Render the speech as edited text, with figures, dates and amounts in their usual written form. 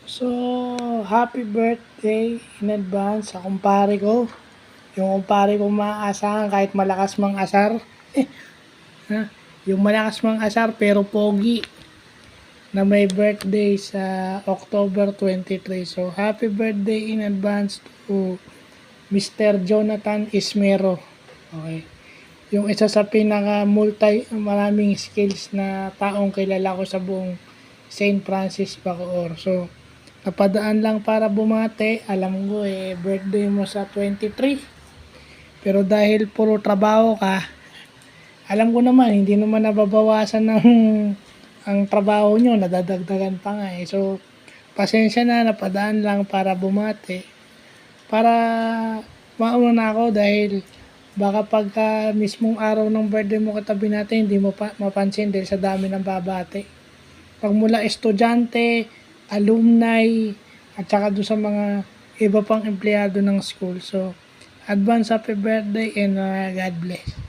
So, happy birthday in advance sa kumpare ko. Yung kumpare ko maaasahan kahit malakas mang asar. Ha? Yung malakas mang asar pero pogi na may birthday sa October 23. So, happy birthday in advance to Mr. Jonathan Ismero. Okay. Yung isa sa maraming skills na taong kilala ko sa buong St. Francis Bacoor. So, napadaan lang para bumate. Alam ko birthday mo sa 23. Pero dahil puro trabaho ka, alam ko naman, hindi naman nababawasan ng ang trabaho nyo, nadadagdagan pa nga eh. So, pasensya na, napadaan lang para bumate. Para mauna na ako dahil baka pagka mismong araw ng birthday mo katabi natin, hindi mo mapansin dahil sa dami ng babate. Pag mula estudyante, alumni, at saka doon sa mga iba pang empleyado ng school. So, advance happy birthday and God bless.